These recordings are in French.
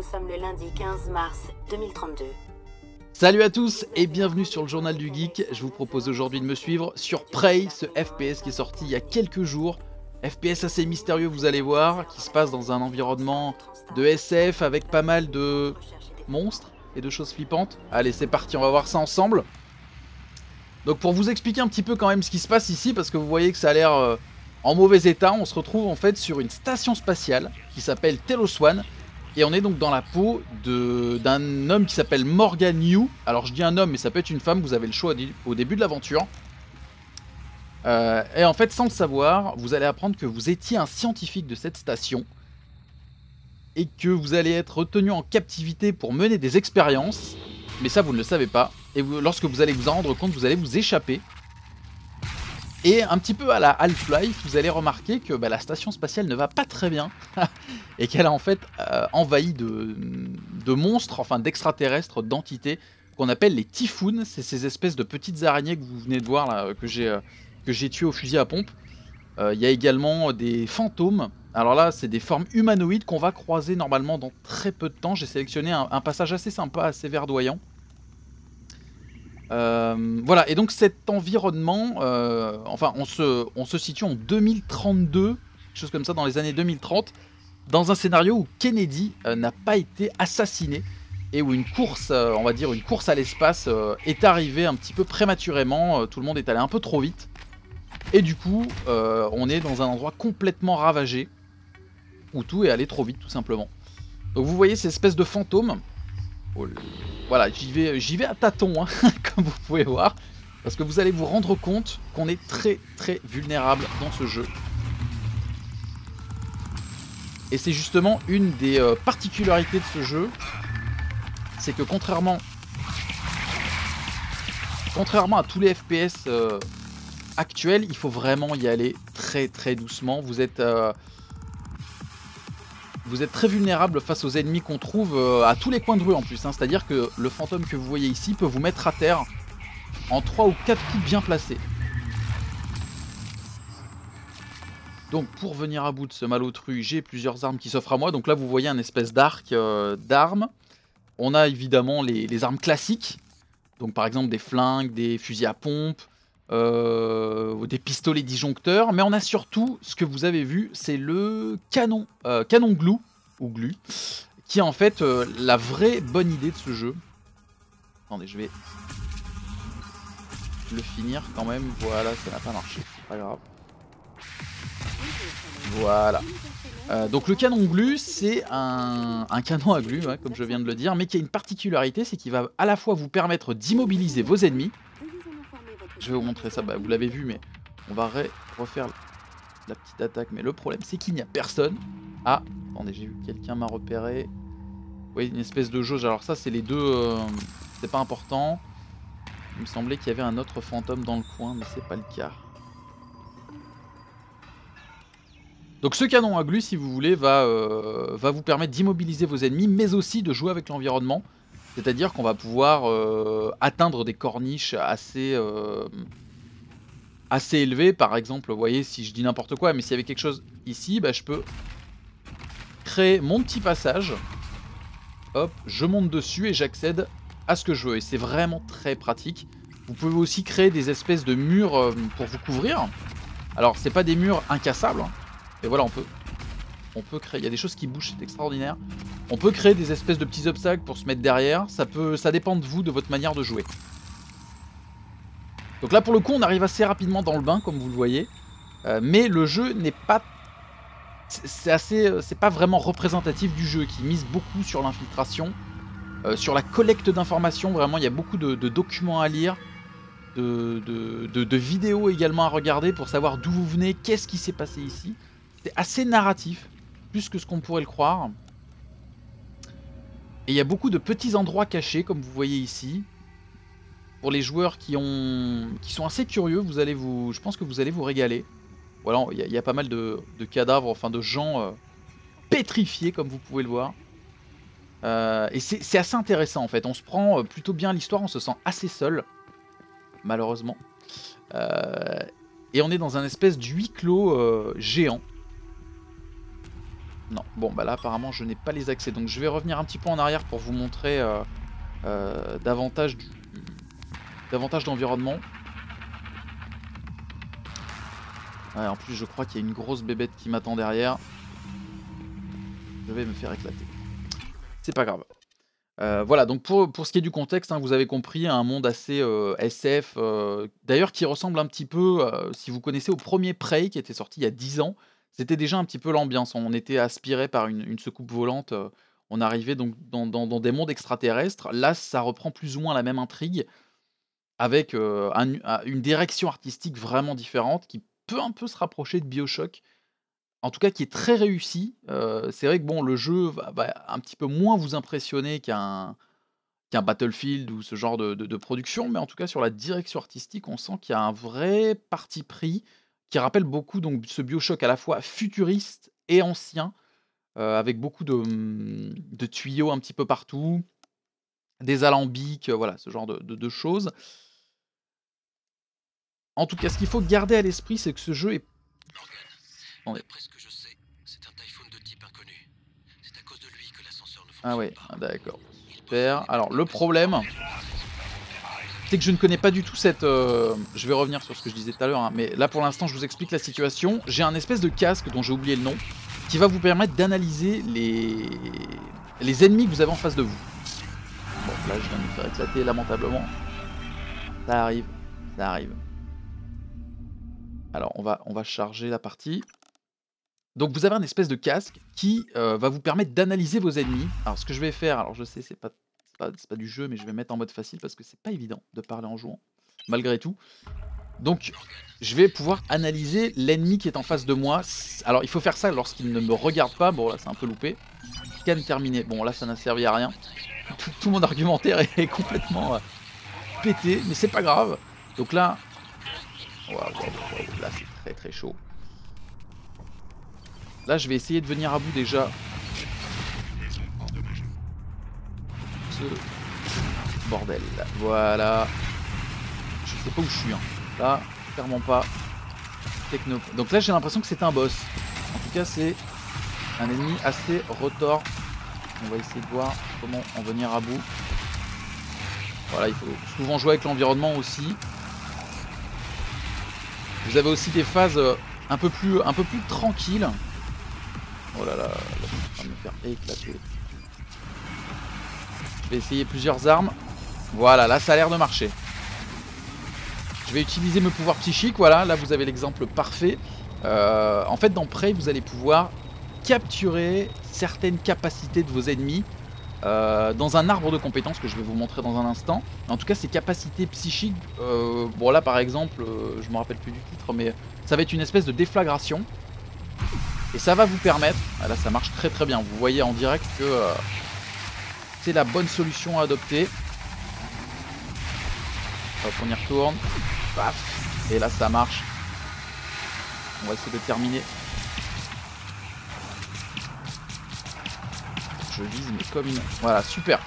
Nous sommes le lundi 15 mars 2032. Salut à tous et bienvenue sur le Journal du Geek. Je vous propose aujourd'hui de me suivre sur Prey, ce FPS qui est sorti il y a quelques jours. FPS assez mystérieux, vous allez voir, qui se passe dans un environnement de SF avec pas mal de monstres et de choses flippantes. Allez, c'est parti, on va voir ça ensemble. Donc pour vous expliquer un petit peu quand même ce qui se passe ici, parce que vous voyez que ça a l'air en mauvais état, on se retrouve en fait sur une station spatiale qui s'appelle Telos One. Et on est donc dans la peau d'un homme qui s'appelle Morgan Yu. Alors je dis un homme mais ça peut être une femme, vous avez le choix au début de l'aventure. Et en fait sans le savoir, vous allez apprendre que vous étiez un scientifique de cette station. Et que vous allez être retenu en captivité pour mener des expériences. Mais ça vous ne le savez pas. Et lorsque vous allez vous en rendre compte, vous allez vous échapper. Et un petit peu à la Half-Life, vous allez remarquer que la station spatiale ne va pas très bien. Et qu'elle a en fait envahi de monstres, enfin d'extraterrestres, d'entités, qu'on appelle les Typhoons. C'est ces espèces de petites araignées que vous venez de voir là, que j'ai tuées au fusil à pompe. Il y a également des fantômes. Alors là, c'est des formes humanoïdes qu'on va croiser normalement dans très peu de temps. J'ai sélectionné un passage assez sympa, assez verdoyant. Voilà, et donc cet environnement, enfin on se situe en 2032, quelque chose comme ça, dans les années 2030, dans un scénario où Kennedy n'a pas été assassiné et où une course, on va dire une course à l'espace est arrivée un petit peu prématurément, tout le monde est allé un peu trop vite, et du coup on est dans un endroit complètement ravagé, où tout est allé trop vite tout simplement. Donc vous voyez ces espèces de fantômes. Voilà, j'y vais à tâtons, hein, comme vous pouvez voir, parce que vous allez vous rendre compte qu'on est très très vulnérable dans ce jeu. Et c'est justement une des particularités de ce jeu, c'est que contrairement à tous les FPS actuels, il faut vraiment y aller très très doucement. Vous êtes très vulnérable face aux ennemis qu'on trouve à tous les coins de rue en plus, hein. C'est-à-dire que le fantôme que vous voyez ici peut vous mettre à terre en 3 ou 4 coups bien placés. Donc pour venir à bout de ce malotru, j'ai plusieurs armes qui s'offrent à moi. Donc là vous voyez un espèce d'arc d'armes. On a évidemment les armes classiques. Donc par exemple des flingues, des fusils à pompe, des pistolets disjoncteurs. Mais on a surtout, ce que vous avez vu, c'est le canon glue, ou glue, qui est en fait la vraie bonne idée de ce jeu. Attendez, je vais le finir quand même. Voilà, ça n'a pas marché, c'est pas grave. Voilà. Donc le canon glue, c'est un canon à glue, hein, comme je viens de le dire, mais qui a une particularité, c'est qu'il va à la fois vous permettre d'immobiliser vos ennemis. Je vais vous montrer ça, vous l'avez vu, mais on va refaire la petite attaque. Mais le problème, c'est qu'il n'y a personne. Ah, attendez, j'ai vu que quelqu'un m'a repéré. Oui, une espèce de jauge. Alors ça, c'est les deux... c'est pas important. Il me semblait qu'il y avait un autre fantôme dans le coin, mais c'est pas le cas. Donc ce canon à glue, si vous voulez, va vous permettre d'immobiliser vos ennemis, mais aussi de jouer avec l'environnement. C'est-à-dire qu'on va pouvoir atteindre des corniches assez élevées. Par exemple, vous voyez, si je dis n'importe quoi, mais s'il y avait quelque chose ici, je peux créer mon petit passage. Hop, je monte dessus et j'accède à ce que je veux. Et c'est vraiment très pratique. Vous pouvez aussi créer des espèces de murs pour vous couvrir. Alors, c'est pas des murs incassables, hein. Et voilà, on peut créer, il y a des choses qui bougent, c'est extraordinaire. On peut créer des espèces de petits obstacles pour se mettre derrière, ça dépend de vous, de votre manière de jouer. Donc là pour le coup on arrive assez rapidement dans le bain comme vous le voyez, mais le jeu n'est pas, c'est pas vraiment représentatif du jeu, qui mise beaucoup sur l'infiltration, sur la collecte d'informations. Vraiment il y a beaucoup de documents à lire, de vidéos également à regarder pour savoir d'où vous venez, qu'est-ce qui s'est passé ici. C'est assez narratif, plus que ce qu'on pourrait le croire. Et il y a beaucoup de petits endroits cachés, comme vous voyez ici. Pour les joueurs qui sont assez curieux, je pense que vous allez vous régaler. Voilà, il y a pas mal de cadavres, enfin de gens pétrifiés, comme vous pouvez le voir. Et c'est assez intéressant en fait. On se prend plutôt bien l'histoire, on se sent assez seul, malheureusement. Et on est dans un espèce de huis clos géant. Non, bon bah là apparemment je n'ai pas les accès, donc je vais revenir un petit peu en arrière pour vous montrer davantage d'environnement. Ouais, en plus je crois qu'il y a une grosse bébête qui m'attend derrière. Je vais me faire éclater. C'est pas grave. Voilà, donc pour ce qui est du contexte, hein, vous avez compris, un monde assez SF, d'ailleurs qui ressemble un petit peu, si vous connaissez, au premier Prey qui était sorti il y a 10 ans. C'était déjà un petit peu l'ambiance. On était aspiré par une soucoupe volante, on arrivait donc dans des mondes extraterrestres. Là, ça reprend plus ou moins la même intrigue avec une direction artistique vraiment différente qui peut un peu se rapprocher de BioShock. En tout cas, qui est très réussi. C'est vrai que bon, le jeu va un petit peu moins vous impressionner qu'un Battlefield ou ce genre de production, mais en tout cas sur la direction artistique, on sent qu'il y a un vrai parti pris qui rappelle beaucoup donc ce BioShock à la fois futuriste et ancien, avec beaucoup de tuyaux un petit peu partout, des alambics, voilà, ce genre de choses. En tout cas, ce qu'il faut garder à l'esprit, c'est que ce jeu est... Attendez. D'après ce que je sais, c'est un Typhoon de type inconnu. C'est à cause de lui que l'ascenseur ne Ah ouais, fonctionne pas. d'accord. Super. Alors le problème, c'est que je ne connais pas du tout cette... Je vais revenir sur ce que je disais tout à l'heure, hein, mais là pour l'instant je vous explique la situation. J'ai un espèce de casque dont j'ai oublié le nom, qui va vous permettre d'analyser les ennemis que vous avez en face de vous. Bon, là je viens de me faire éclater lamentablement. Ça arrive, ça arrive. Alors on va charger la partie. Donc vous avez un espèce de casque qui va vous permettre d'analyser vos ennemis. Alors ce que je vais faire, alors je sais c'est pas du jeu, mais je vais mettre en mode facile parce que c'est pas évident de parler en jouant, malgré tout. Donc je vais pouvoir analyser l'ennemi qui est en face de moi. Alors il faut faire ça lorsqu'il ne me regarde pas. Bon là c'est un peu loupé. Scan terminé. Bon là ça n'a servi à rien. Tout mon argumentaire est complètement pété, mais c'est pas grave. Donc là, là c'est très très chaud. Là, je vais essayer de venir à bout déjà. Ce bordel. Voilà. Je sais pas où je suis. Hein. Là, clairement pas. Techno. Donc là, j'ai l'impression que c'est un boss. En tout cas, c'est un ennemi assez retors. On va essayer de voir comment en venir à bout. Voilà, il faut souvent jouer avec l'environnement aussi. Vous avez aussi des phases un peu plus tranquilles. Oh là là, là je suis en train de me faire éclater. Je vais essayer plusieurs armes. Voilà, là ça a l'air de marcher. Je vais utiliser mes pouvoirs psychiques, voilà, là vous avez l'exemple parfait. En fait dans Prey, vous allez pouvoir capturer certaines capacités de vos ennemis dans un arbre de compétences que je vais vous montrer dans un instant. En tout cas ces capacités psychiques, bon là par exemple, je me rappelle plus du titre, mais ça va être une espèce de déflagration. Et ça va vous permettre, ah là ça marche très très bien, vous voyez en direct que c'est la bonne solution à adopter. Hop, on y retourne, paf, et là ça marche. On va essayer de terminer. Je vise mais comme une... Voilà, super.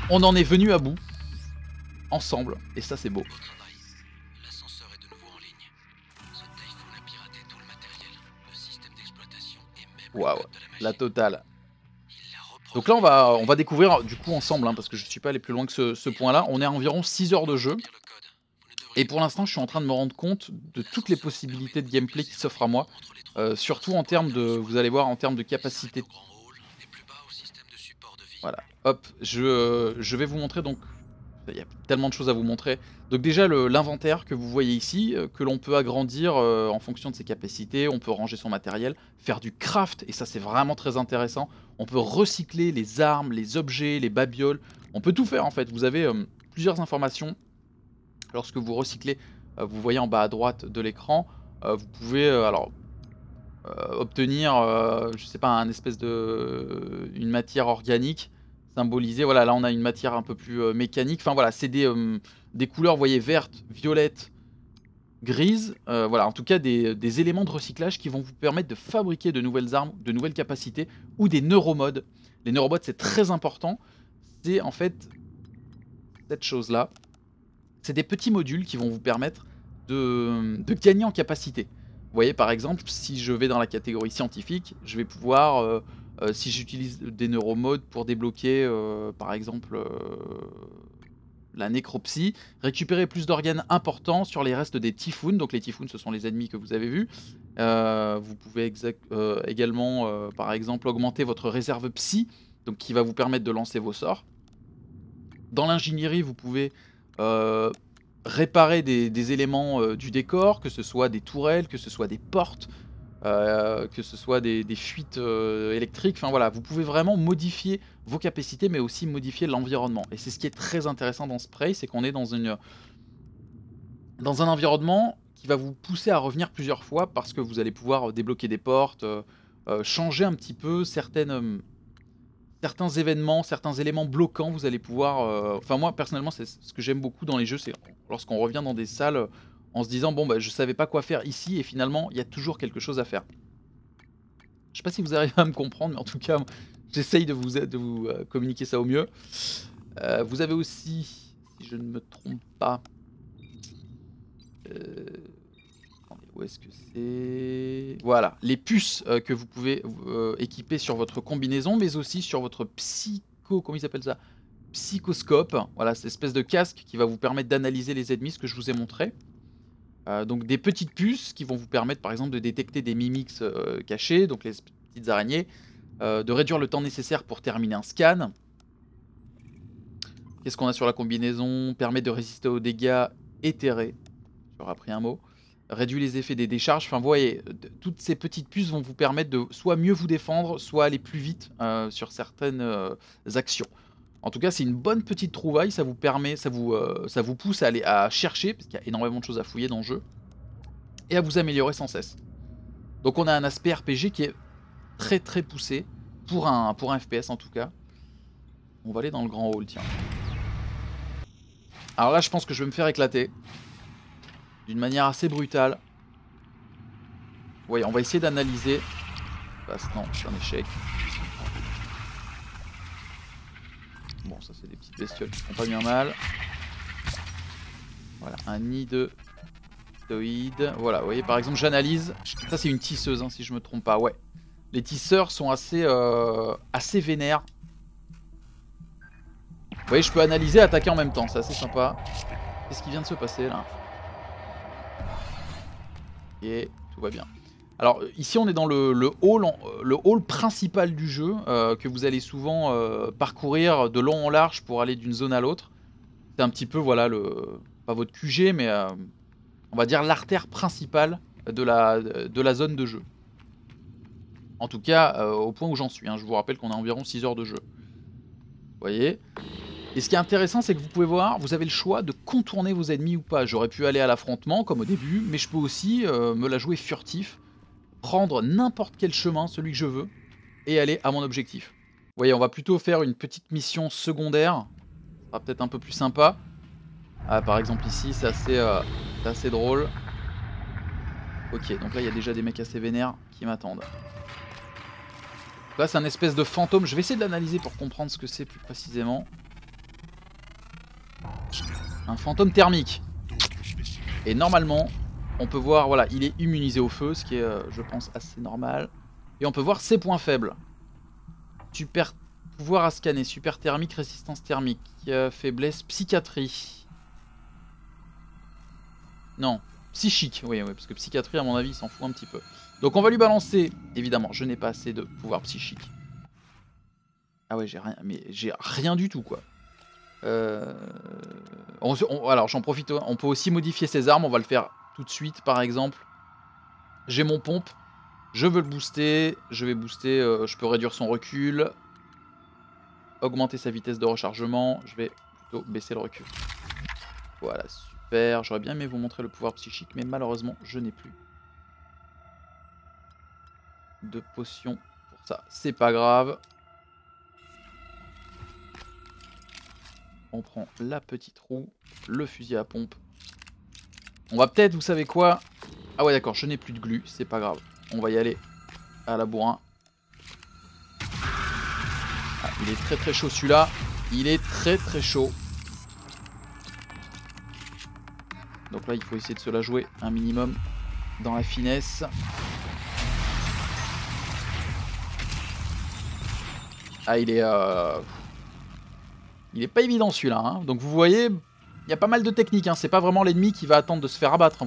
On en est venu à bout, ensemble, et ça c'est beau. L'ascenseur est de nouveau en ligne. Ce Typhoon a piraté tout le matériel, le système d'exploitation et même le Waouh, code de la machine. la totale. Il l'a reprogrammé. Donc là on va découvrir du coup ensemble, hein, parce que je ne suis pas allé plus loin que ce point-là. On est à environ 6 heures de jeu. Le code. Vous ne devriez Et pour l'instant, je suis en train de me rendre compte de toutes les possibilités de gameplay qui s'offrent à moi. Surtout en termes de, vous allez voir, en termes de capacité. Voilà, hop, je vais vous montrer donc, il y a tellement de choses à vous montrer. Donc déjà l'inventaire que vous voyez ici, que l'on peut agrandir en fonction de ses capacités, on peut ranger son matériel, faire du craft, et ça c'est vraiment très intéressant. On peut recycler les armes, les objets, les babioles, on peut tout faire en fait. Vous avez plusieurs informations. Lorsque vous recyclez, vous voyez en bas à droite de l'écran, vous pouvez obtenir, je sais pas, un espèce de une matière organique symbolisée. Voilà, là on a une matière un peu plus mécanique. Enfin voilà, c'est des couleurs, vous voyez, vertes, violettes, grises. Voilà, en tout cas des éléments de recyclage qui vont vous permettre de fabriquer de nouvelles armes, de nouvelles capacités ou des neuromodes. Les neuromodes c'est très important. C'est en fait cette chose-là. C'est des petits modules qui vont vous permettre de gagner en capacité. Vous voyez, par exemple, si je vais dans la catégorie scientifique, je vais pouvoir, si j'utilise des neuromodes pour débloquer, par exemple, la nécropsie, récupérer plus d'organes importants sur les restes des typhoons. Donc les typhoons, ce sont les ennemis que vous avez vus. Vous pouvez également, par exemple, augmenter votre réserve psy, donc qui va vous permettre de lancer vos sorts. Dans l'ingénierie, vous pouvez réparer des éléments du décor, que ce soit des tourelles, que ce soit des portes, que ce soit des fuites électriques. Enfin voilà, vous pouvez vraiment modifier vos capacités, mais aussi modifier l'environnement. Et c'est ce qui est très intéressant dans Spray, c'est qu'on est dans un environnement qui va vous pousser à revenir plusieurs fois, parce que vous allez pouvoir débloquer des portes, changer un petit peu certains événements, certains éléments bloquants. Vous allez pouvoir... Enfin moi personnellement, c'est ce que j'aime beaucoup dans les jeux, c'est lorsqu'on revient dans des salles en se disant bon bah je savais pas quoi faire ici, et finalement il y a toujours quelque chose à faire. Je sais pas si vous arrivez à me comprendre, mais en tout cas j'essaye de vous communiquer ça au mieux. Vous avez aussi, si je ne me trompe pas, attendez, où est-ce que c'est? Voilà, les puces que vous pouvez équiper sur votre combinaison, mais aussi sur votre comment il s'appelle ça? Psychoscope. Voilà, cette espèce de casque qui va vous permettre d'analyser les ennemis, ce que je vous ai montré. Donc des petites puces qui vont vous permettre par exemple de détecter des mimics cachés, donc les petites araignées, de réduire le temps nécessaire pour terminer un scan. Qu'est-ce qu'on a sur la combinaison? Permet de résister aux dégâts éthérés. J'aurais appris un mot. Réduit les effets des décharges. Enfin, vous voyez, toutes ces petites puces vont vous permettre de soit mieux vous défendre, soit aller plus vite sur certaines actions. En tout cas, c'est une bonne petite trouvaille. Ça vous permet, ça vous pousse à aller à chercher, parce qu'il y a énormément de choses à fouiller dans le jeu, et à vous améliorer sans cesse. Donc, on a un aspect RPG qui est très très poussé pour un FPS en tout cas. On va aller dans le grand hall, tiens. Alors là, je pense que je vais me faire éclater d'une manière assez brutale. Oui, on va essayer d'analyser. Non, c'est un échec. Bon, ça c'est des petites bestioles qui font pas bien mal. Voilà, un nid de toïdes. Voilà, vous voyez, par exemple, j'analyse. Ça c'est une tisseuse, hein, si je me trompe pas. Ouais. Les tisseurs sont assez vénères. Vous voyez, je peux analyser et attaquer en même temps, c'est assez sympa. Qu'est-ce qui vient de se passer là? Et tout va bien. Alors ici on est dans le hall principal du jeu, que vous allez souvent parcourir de long en large pour aller d'une zone à l'autre. C'est un petit peu, voilà, pas votre QG, mais on va dire l'artère principale de la zone de jeu. En tout cas, au point où j'en suis, hein. Je vous rappelle qu'on a environ 6 heures de jeu. Vous voyez? Et ce qui est intéressant, c'est que vous pouvez voir, vous avez le choix de contourner vos ennemis ou pas. J'aurais pu aller à l'affrontement, comme au début, mais je peux aussi me la jouer furtif, prendre n'importe quel chemin, celui que je veux, et aller à mon objectif. Vous voyez, on va plutôt faire une petite mission secondaire. Ça sera peut-être un peu plus sympa. Ah, par exemple ici, c'est assez drôle. Ok, donc là il y a déjà des mecs assez vénères qui m'attendent. Là c'est un espèce de fantôme, je vais essayer de l'analyser pour comprendre ce que c'est plus précisément. Un fantôme thermique. Et normalement, on peut voir, voilà, il est immunisé au feu, ce qui est, je pense, assez normal. Et on peut voir ses points faibles. Super pouvoir à scanner, super thermique, résistance thermique, faiblesse, psychiatrie. Non, psychique, oui, parce que psychiatrie, à mon avis, il s'en fout un petit peu. Donc on va lui balancer, évidemment, je n'ai pas assez de pouvoir psychique. Ah ouais, j'ai rien, mais j'ai rien du tout, quoi. Alors j'en profite, on peut aussi modifier ses armes, on va le faire tout de suite par exemple. J'ai mon pompe, je veux le booster, je vais booster, je peux réduire son recul, augmenter sa vitesse de rechargement, je vais plutôt baisser le recul. Voilà, super, j'aurais bien aimé vous montrer le pouvoir psychique, mais malheureusement je n'ai plus de potion pour ça, c'est pas grave. On prend la petite roue, le fusil à pompe. On va peut-être, vous savez quoi? Ah ouais d'accord, je n'ai plus de glu, c'est pas grave. On va y aller à la bourrin. Ah, il est très très chaud celui-là. Il est très très chaud. Donc là il faut essayer de se la jouer un minimum. dans la finesse. Ah, il est pas évident celui-là. Hein. Donc vous voyez, il y a pas mal de techniques. Hein. C'est pas vraiment l'ennemi qui va attendre de se faire abattre. Hein.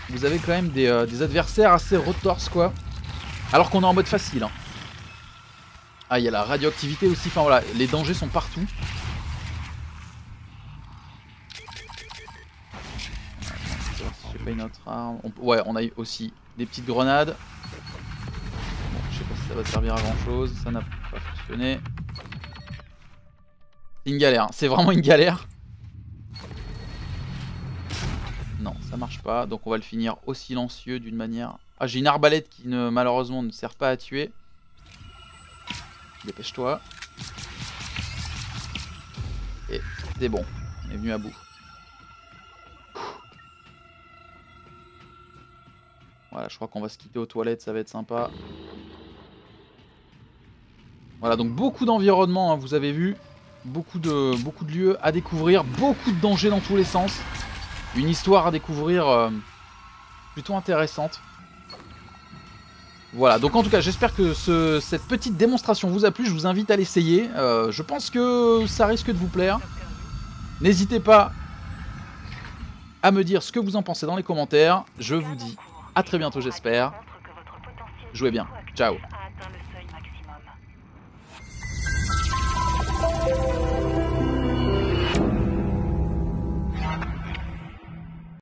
Vous avez quand même des adversaires assez retorses, quoi. Alors qu'on est en mode facile. Hein. Ah, il y a la radioactivité aussi. Enfin voilà, les dangers sont partout. J'ai pas une autre arme. Ouais, on a aussi des petites grenades. Bon, je sais pas si ça va servir à grand chose. Ça n'a pas fonctionné. C'est une galère. Hein. C'est vraiment une galère. Non, ça marche pas. Donc on va le finir au silencieux d'une manière... Ah, j'ai une arbalète qui malheureusement ne sert pas à tuer. Dépêche-toi. Et c'est bon. On est venu à bout. Voilà, je crois qu'on va se quitter aux toilettes. Ça va être sympa. Voilà, donc beaucoup d'environnement, hein, vous avez vu. Beaucoup de lieux à découvrir. Beaucoup de dangers dans tous les sens. Une histoire à découvrir plutôt intéressante. Voilà, donc en tout cas, j'espère que cette petite démonstration vous a plu. Je vous invite à l'essayer. Je pense que ça risque de vous plaire. N'hésitez pas à me dire ce que vous en pensez dans les commentaires. Je vous dis à très bientôt, j'espère. Jouez bien. Ciao.